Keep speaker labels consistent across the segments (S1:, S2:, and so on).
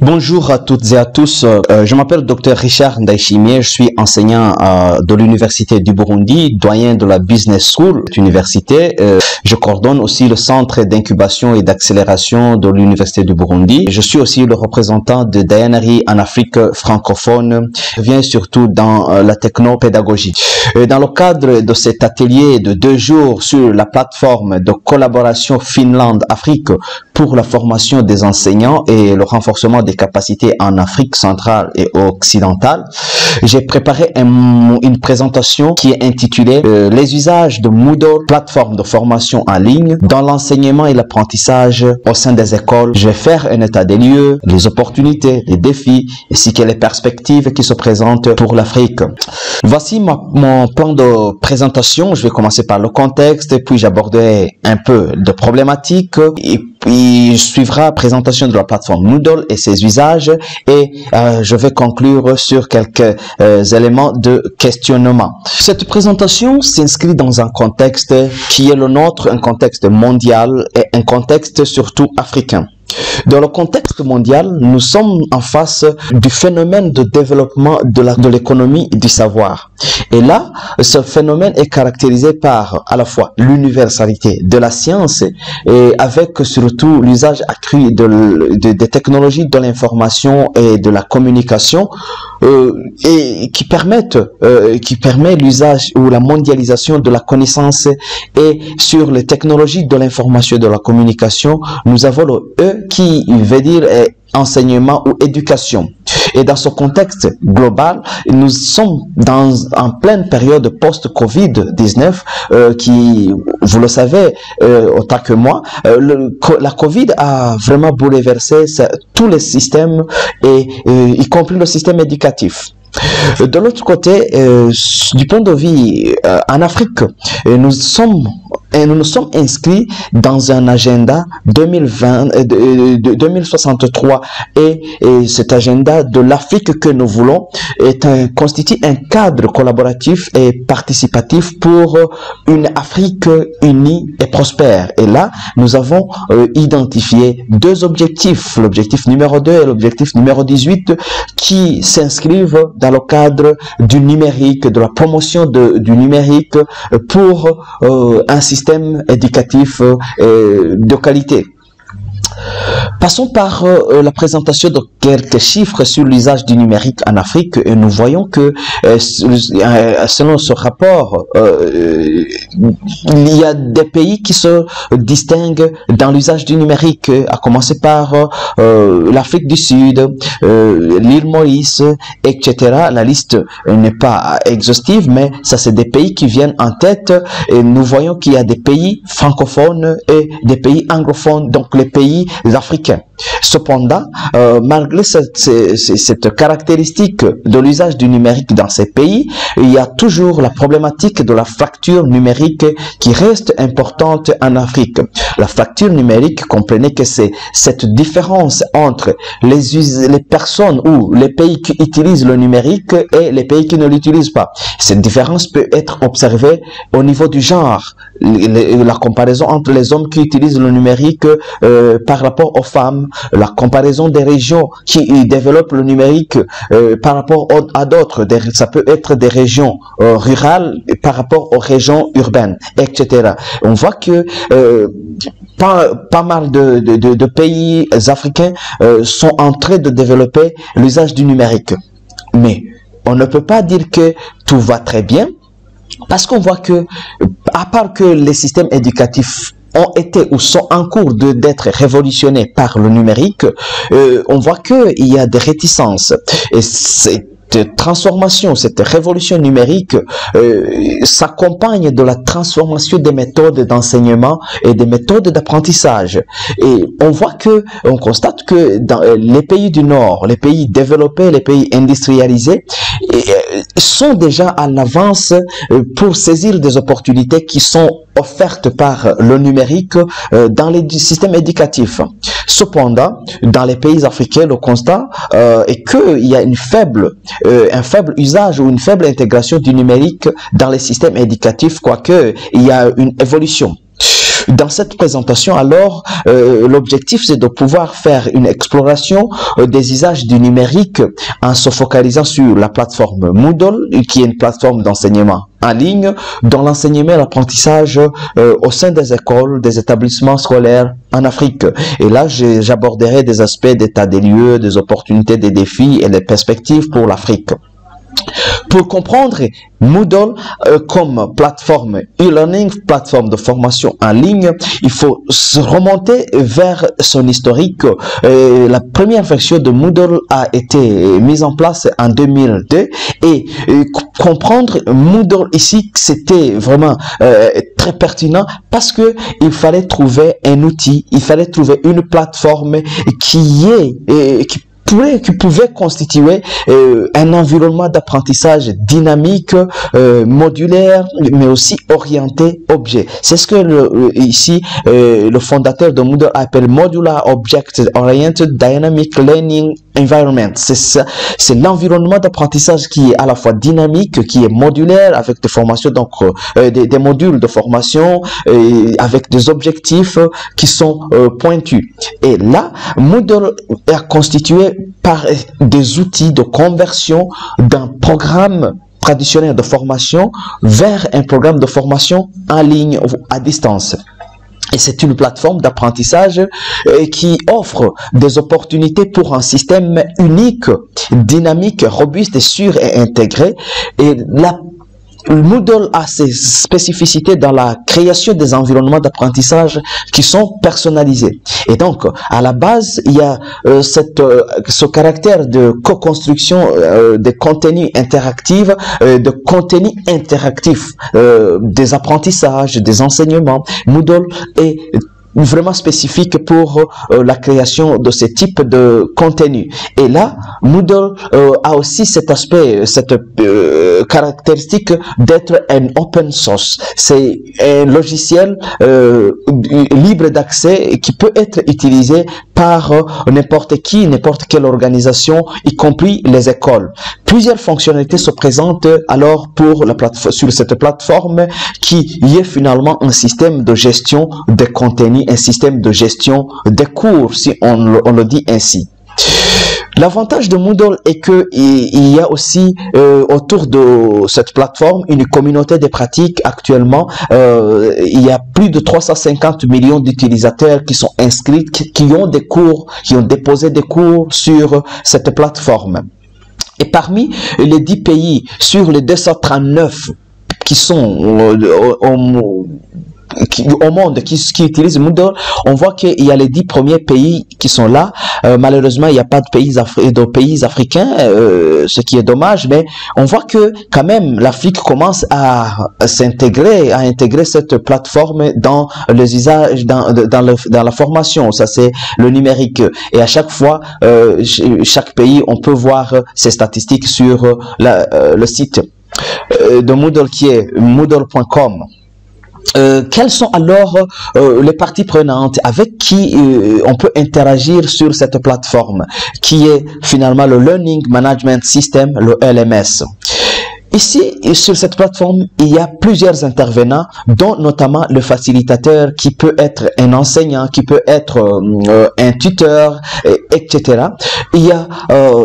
S1: Bonjour à toutes et à tous. Je m'appelle Dr Richard Ndayishimiye. Je suis enseignant de l'Université du Burundi, doyen de la Business School université. Je coordonne aussi le centre d'incubation et d'accélération de l'Université du Burundi. Je suis aussi le représentant de Dayanari en Afrique francophone. Je viens surtout dans la technopédagogie. Dans le cadre de cet atelier de 2 jours sur la plateforme de collaboration Finlande-Afrique pour la formation des enseignants et le renforcement des capacités en Afrique centrale et occidentale, j'ai préparé une présentation qui est intitulée les usages de Moodle, plateforme de formation en ligne, dans l'enseignement et l'apprentissage au sein des écoles. Je vais faire un état des lieux, les opportunités, les défis, ainsi que les perspectives qui se présentent pour l'Afrique. Voici mon plan de présentation. Je vais commencer par le contexte, puis j'aborderai un peu de problématiques, et puis suivra présentation de la plateforme Moodle et ses usages, et je vais conclure sur quelques éléments de questionnement. Cette présentation s'inscrit dans un contexte qui est le nôtre, un contexte mondial et un contexte surtout africain. Dans le contexte mondial, nous sommes en face du phénomène de développement de l'économie du savoir. Et là, ce phénomène est caractérisé par à la fois l'universalité de la science et avec surtout l'usage accru des technologies de l'information et de la communication et qui permet l'usage ou la mondialisation de la connaissance. Et sur les technologies de l'information et de la communication, nous avons le E qui veut dire enseignement ou éducation. Et dans ce contexte global, nous sommes en pleine période post-Covid-19 qui, vous le savez autant que moi, la Covid a vraiment bouleversé tous les systèmes, et y compris le système éducatif. De l'autre côté, du point de vue en Afrique, nous nous sommes inscrits dans un agenda 2063 et cet agenda de l'Afrique que nous voulons constitue un cadre collaboratif et participatif pour une Afrique unie et prospère. Et là, nous avons identifié 2 objectifs, l'objectif numéro 2 et l'objectif numéro 18, qui s'inscrivent dans le cadre du numérique, de la promotion du numérique pour un système éducatif de qualité. Passons par la présentation de quelques chiffres sur l'usage du numérique en Afrique, et nous voyons que selon ce rapport, il y a des pays qui se distinguent dans l'usage du numérique, à commencer par l'Afrique du Sud, l'île Maurice, etc. La liste n'est pas exhaustive, mais ça c'est des pays qui viennent en tête, et nous voyons qu'il y a des pays francophones et des pays anglophones, donc les pays africains. Cependant, malgré cette caractéristique de l'usage du numérique dans ces pays, il y a toujours la problématique de la fracture numérique qui reste importante en Afrique. La fracture numérique, comprenez que c'est cette différence entre les personnes ou les pays qui utilisent le numérique et les pays qui ne l'utilisent pas. Cette différence peut être observée au niveau du genre, la comparaison entre les hommes qui utilisent le numérique par rapport aux femmes, la comparaison des régions qui développent le numérique par rapport à d'autres. Ça peut être des régions rurales par rapport aux régions urbaines, etc. On voit que pas mal de pays africains sont en train de développer l'usage du numérique. Mais on ne peut pas dire que tout va très bien, parce qu'on voit que, à part que les systèmes éducatifs ont été ou sont en cours d'être révolutionnés par le numérique, on voit qu'il y a des réticences. Et cette transformation, cette révolution numérique s'accompagne de la transformation des méthodes d'enseignement et des méthodes d'apprentissage. Et on constate que dans les pays du Nord, les pays développés, les pays industrialisés, sont déjà en avance pour saisir des opportunités qui sont offertes par le numérique dans les systèmes éducatifs. Cependant, dans les pays africains, le constat est qu'il y a un faible usage ou une faible intégration du numérique dans les systèmes éducatifs, quoique il y a une évolution. Dans cette présentation, alors, l'objectif, c'est de pouvoir faire une exploration des usages du numérique en se focalisant sur la plateforme Moodle, qui est une plateforme d'enseignement en ligne, dans l'enseignement et l'apprentissage au sein des écoles, des établissements scolaires en Afrique. Et là, j'aborderai des aspects d'état des lieux, des opportunités, des défis et des perspectives pour l'Afrique. Pour comprendre Moodle comme plateforme e-learning, plateforme de formation en ligne, il faut se remonter vers son historique. La première version de Moodle a été mise en place en 2002 et comprendre Moodle ici, c'était vraiment très pertinent parce que il fallait trouver un outil, il fallait trouver une plateforme qui pouvait constituer un environnement d'apprentissage dynamique, modulaire, mais aussi orienté objet. C'est ce que ici le fondateur de Moodle appelle Modular Object Oriented Dynamic Learning Environment. C'est ça, c'est l'environnement d'apprentissage qui est à la fois dynamique, qui est modulaire, avec des formations, donc des modules de formation, avec des objectifs qui sont pointus. Et là, Moodle est constitué par des outils de conversion d'un programme traditionnel de formation vers un programme de formation en ligne ou à distance. Et c'est une plateforme d'apprentissage qui offre des opportunités pour un système unique, dynamique, robuste, sûr et intégré. Et le Moodle a ses spécificités dans la création des environnements d'apprentissage qui sont personnalisés. Et donc, à la base, il y a ce caractère de co-construction de contenus interactifs, des apprentissages, des enseignements. Moodle est vraiment spécifique pour la création de ce type de contenu. Et là, Moodle a aussi cet aspect, cette caractéristique d'être un open source. C'est un logiciel libre d'accès qui peut être utilisé par n'importe qui, n'importe quelle organisation, y compris les écoles. Plusieurs fonctionnalités se présentent alors pour sur cette plateforme qui est finalement un système de gestion des contenus, un système de gestion des cours, si on le dit ainsi. L'avantage de Moodle est que il y a aussi autour de cette plateforme une communauté de pratiques. Actuellement, il y a plus de 350 millions d'utilisateurs qui sont inscrits, qui ont des cours, qui ont déposé des cours sur cette plateforme. Et parmi les 10 pays sur les 239 qui sont au monde qui utilisent Moodle, on voit qu'il y a les 10 premiers pays qui sont là. Malheureusement, il n'y a pas de pays africains, ce qui est dommage, mais on voit que quand même l'Afrique commence à s'intégrer, à intégrer cette plateforme dans les usages, dans la formation. Ça, c'est le numérique. Et à chaque fois, chaque pays, on peut voir ces statistiques sur le site de Moodle qui est moodle.com. Quelles sont alors les parties prenantes avec qui on peut interagir sur cette plateforme qui est finalement le Learning Management System, le LMS. Ici, sur cette plateforme, il y a plusieurs intervenants, dont notamment le facilitateur qui peut être un enseignant, qui peut être un tuteur, etc. Il y a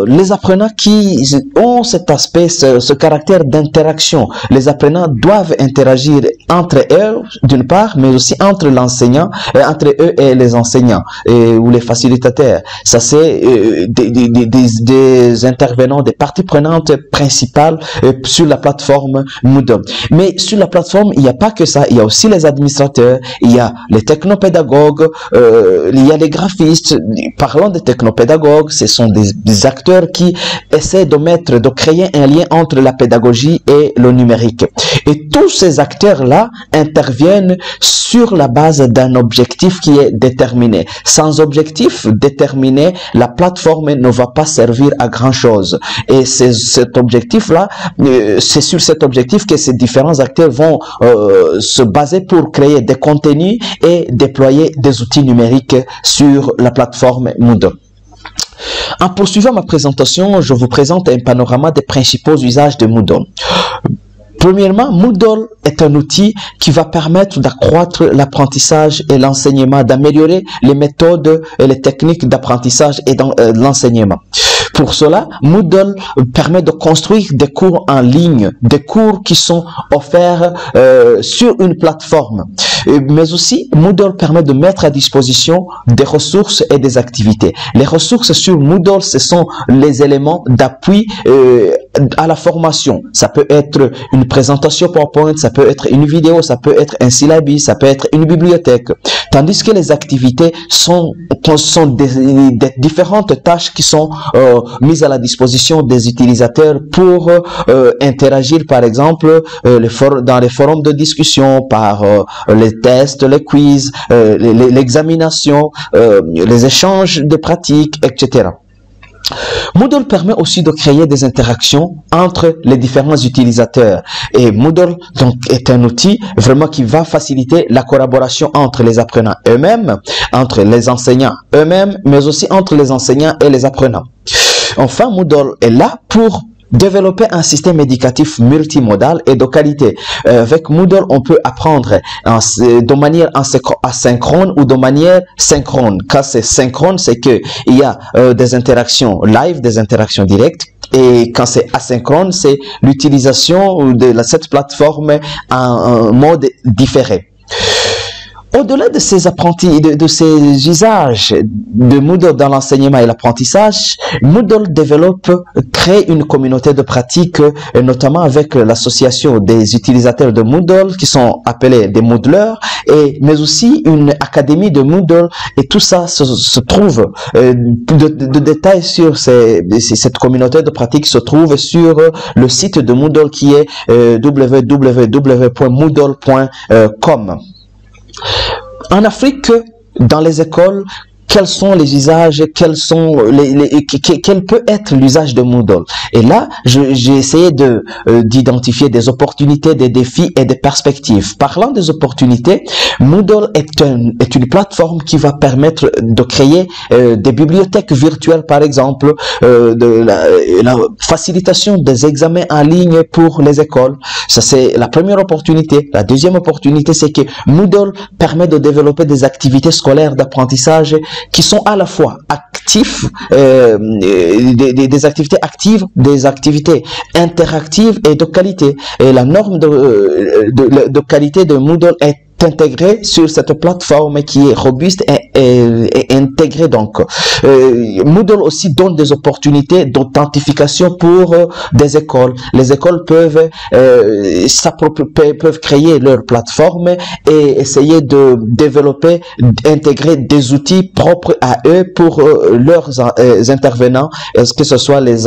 S1: les apprenants qui ont cet aspect, ce caractère d'interaction. Les apprenants doivent interagir entre eux, d'une part, mais aussi entre l'enseignant, entre eux et les enseignants, ou les facilitateurs. Ça, c'est des intervenants, des parties prenantes principales sur la plateforme Moodle. Mais sur la plateforme, il n'y a pas que ça. Il y a aussi les administrateurs, il y a les technopédagogues, il y a les graphistes. Parlons des technopédagogues, ce sont des acteurs qui essaient de créer un lien entre la pédagogie et le numérique. Et tous ces acteurs-là interviennent sur la base d'un objectif qui est déterminé. Sans objectif déterminé, la plateforme ne va pas servir à grand-chose. Et c'est cet objectif-là, c'est sur cet objectif que ces différents acteurs vont se baser pour créer des contenus et déployer des outils numériques sur la plateforme Moodle. En poursuivant ma présentation, je vous présente un panorama des principaux usages de Moodle. Premièrement, Moodle est un outil qui va permettre d'accroître l'apprentissage et l'enseignement, d'améliorer les méthodes et les techniques d'apprentissage et l'enseignement. Pour cela, Moodle permet de construire des cours en ligne, des cours qui sont offerts sur une plateforme. Mais aussi, Moodle permet de mettre à disposition des ressources et des activités. Les ressources sur Moodle, ce sont les éléments d'appui à la formation. Ça peut être une présentation PowerPoint, ça peut être une vidéo, ça peut être un syllabus, ça peut être une bibliothèque. Tandis que les activités sont des différentes tâches qui sont mises à la disposition des utilisateurs pour interagir, par exemple, dans les forums de discussion, par les tests, les quiz, l'examination, les échanges de pratiques, etc. Moodle permet aussi de créer des interactions entre les différents utilisateurs. Et Moodle donc est un outil vraiment qui va faciliter la collaboration entre les apprenants eux-mêmes, entre les enseignants eux-mêmes, mais aussi entre les enseignants et les apprenants. Enfin, Moodle est là pour développer un système éducatif multimodal et de qualité. Avec Moodle, on peut apprendre de manière asynchrone ou de manière synchrone. Quand c'est synchrone, c'est que il y a des interactions live, des interactions directes. Et quand c'est asynchrone, c'est l'utilisation de cette plateforme en mode différé. Au-delà de ces apprentis, de ces usages de Moodle dans l'enseignement et l'apprentissage, Moodle crée une communauté de pratique, notamment avec l'association des utilisateurs de Moodle qui sont appelés des Moodleurs, mais aussi une académie de Moodle, et tout ça se trouve, de détails sur cette communauté de pratique se trouve sur le site de Moodle qui est www.moodle.com. En Afrique, dans les écoles, quels sont les usages, quel peut être l'usage de Moodle? Et là, j'ai essayé d'identifier des opportunités, des défis et des perspectives. Parlant des opportunités, Moodle est une plateforme qui va permettre de créer des bibliothèques virtuelles, par exemple, la facilitation des examens en ligne pour les écoles. Ça, c'est la première opportunité. La deuxième opportunité, c'est que Moodle permet de développer des activités scolaires d'apprentissage qui sont à la fois actifs, des activités actives, des activités interactives et de qualité. Et la norme de qualité de Moodle est intégré sur cette plateforme qui est robuste et intégrée. Donc, Moodle aussi donne des opportunités d'authentification pour des écoles. Les écoles peuvent créer leur plateforme et essayer de développer, intégrer des outils propres à eux pour leurs intervenants, que ce soit les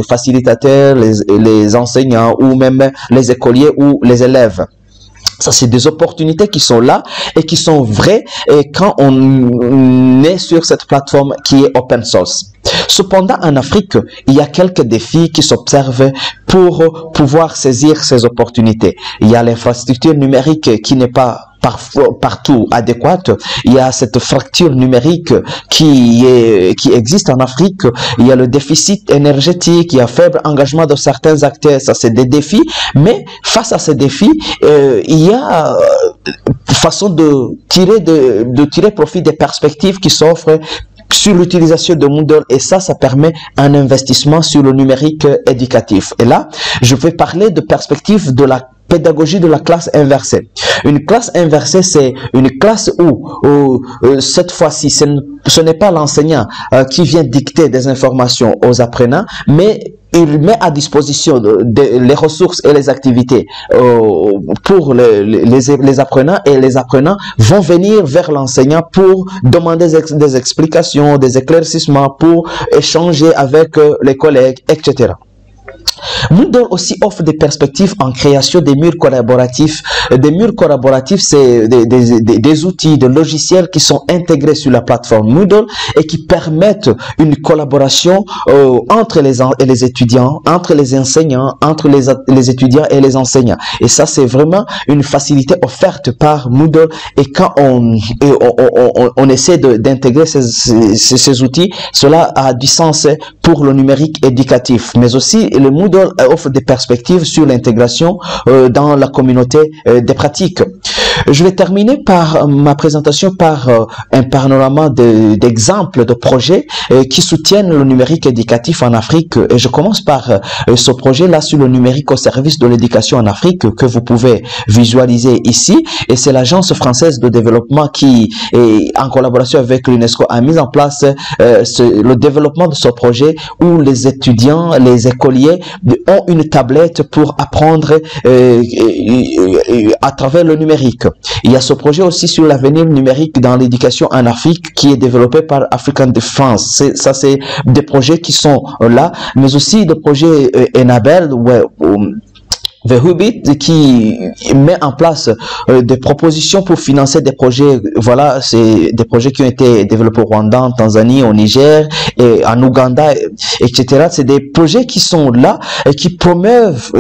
S1: facilitateurs, les enseignants ou même les écoliers ou les élèves. Ça, c'est des opportunités qui sont là et qui sont vraies et quand on est sur cette plateforme qui est open source. Cependant, en Afrique, il y a quelques défis qui s'observent pour pouvoir saisir ces opportunités. Il y a l'infrastructure numérique qui n'est pas partout adéquate. Il y a cette fracture numérique qui existe en Afrique. Il y a le déficit énergétique, il y a faible engagement de certains acteurs. Ça, c'est des défis. Mais face à ces défis, il y a façon de tirer profit des perspectives qui s'offrent sur l'utilisation de Moodle, et ça permet un investissement sur le numérique éducatif. Et là, je vais parler de perspective de la pédagogie de la classe inversée. Une classe inversée, c'est une classe où cette fois-ci, ce n'est pas l'enseignant qui vient dicter des informations aux apprenants, mais il met à disposition les ressources et les activités pour les apprenants, et les apprenants vont venir vers l'enseignant pour demander des explications, des éclaircissements, pour échanger avec les collègues, etc. Moodle aussi offre des perspectives en création des murs collaboratifs. Des murs collaboratifs, c'est des outils, des logiciels qui sont intégrés sur la plateforme Moodle et qui permettent une collaboration entre les étudiants, entre les enseignants, entre les étudiants et les enseignants. Et ça, c'est vraiment une facilité offerte par Moodle. Et quand on essaie d'intégrer ces outils, cela a du sens pour le numérique éducatif. Mais aussi, le Moodle Moodle offre des perspectives sur l'intégration dans la communauté des pratiques. Je vais terminer par ma présentation par un panorama d'exemples de projets qui soutiennent le numérique éducatif en Afrique. Et je commence par ce projet-là sur le numérique au service de l'éducation en Afrique que vous pouvez visualiser ici. Et c'est l'Agence française de développement qui, en collaboration avec l'UNESCO, a mis en place le développement de ce projet où les étudiants, les écoliers ont une tablette pour apprendre à travers le numérique. Il y a ce projet aussi sur l'avenir numérique dans l'éducation en Afrique qui est développé par African Defense. Ça, c'est des projets qui sont là, mais aussi des projets Enabel, The Hobbit qui met en place des propositions pour financer des projets. Voilà, c'est des projets qui ont été développés au Rwanda, en Tanzanie, au Niger et en Ouganda, etc. C'est des projets qui sont là et qui promeuvent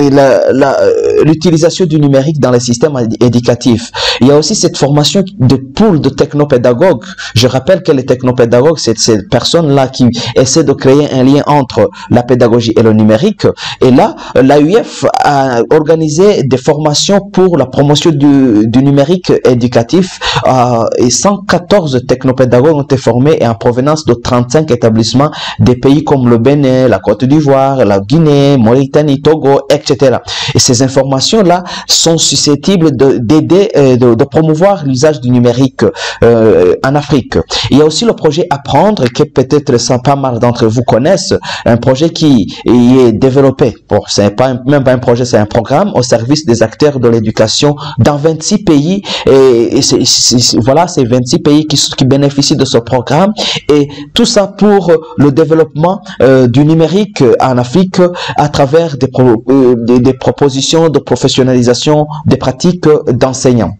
S1: l'utilisation du numérique dans les systèmes éducatifs. Il y a aussi cette formation de pool de technopédagogues. Je rappelle que les technopédagogues, c'est ces personnes-là qui essaient de créer un lien entre la pédagogie et le numérique. Et là, l'AUF a organisé des formations pour la promotion du numérique éducatif et 114 technopédagogues ont été formés et en provenance de 35 établissements des pays comme le Bénin, la Côte d'Ivoire, la Guinée, Mauritanie, Togo, etc. Et ces informations-là sont susceptibles d'aider, de promouvoir l'usage du numérique en Afrique. Il y a aussi le projet Apprendre, que peut-être pas mal d'entre vous connaissent, un projet qui est développé. Bon, c'est même pas un projet, c'est un programme au service des acteurs de l'éducation dans 26 pays. Et voilà, c'est 26 pays qui bénéficient de ce programme. Et tout ça pour le développement du numérique en Afrique à travers des propositions de professionnalisation des pratiques d'enseignants.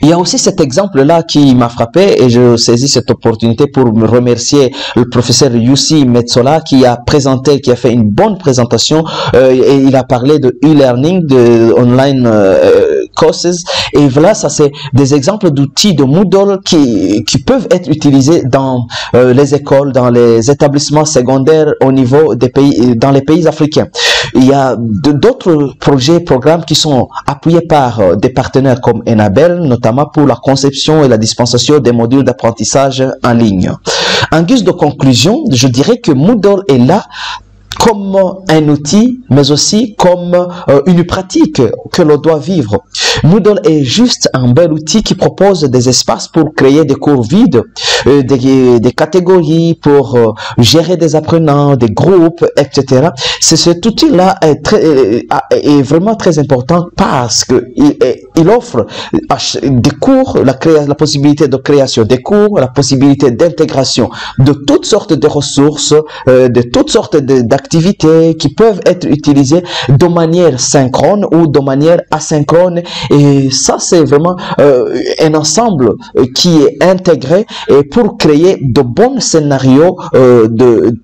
S1: Il y a aussi cet exemple-là qui m'a frappé et je saisis cette opportunité pour me remercier le professeur Youssi Metsola qui a fait une bonne présentation et il a parlé de e-learning, de online courses et voilà, ça c'est des exemples d'outils de Moodle qui peuvent être utilisés dans les écoles, dans les établissements secondaires au niveau des pays, dans les pays africains. Il y a d'autres projets, programmes qui sont appuyés par des partenaires comme Enabel, notamment pour la conception et la dispensation des modules d'apprentissage en ligne. En guise de conclusion, je dirais que Moodle est là comme un outil, mais aussi comme une pratique que l'on doit vivre. Moodle est juste un bel outil qui propose des espaces pour créer des cours vides, des catégories pour gérer des apprenants, des groupes, etc. Cet outil-là est vraiment très important parce que il offre des cours, la possibilité de création des cours, la possibilité d'intégration de toutes sortes de ressources, de toutes sortes d'activités qui peuvent être utilisées de manière synchrone ou de manière asynchrone. Et ça, c'est vraiment un ensemble qui est intégré et pour créer de bons scénarios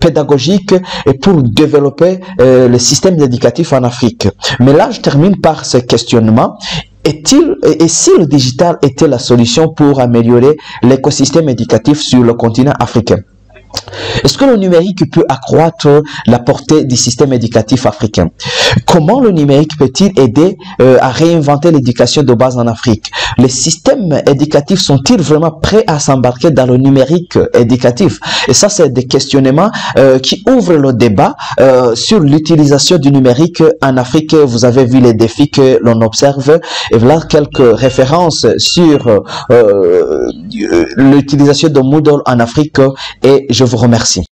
S1: pédagogiques et pour développer le système éducatif en Afrique. Mais là, je termine par ce questionnement. Et si le digital était la solution pour améliorer l'écosystème éducatif sur le continent africain? Est-ce que le numérique peut accroître la portée du système éducatif africain? Comment le numérique peut-il aider à réinventer l'éducation de base en Afrique? Les systèmes éducatifs sont-ils vraiment prêts à s'embarquer dans le numérique éducatif? Et ça, c'est des questionnements qui ouvrent le débat sur l'utilisation du numérique en Afrique. Vous avez vu les défis que l'on observe. Et voilà quelques références sur l'utilisation de Moodle en Afrique. Et je vous remercie.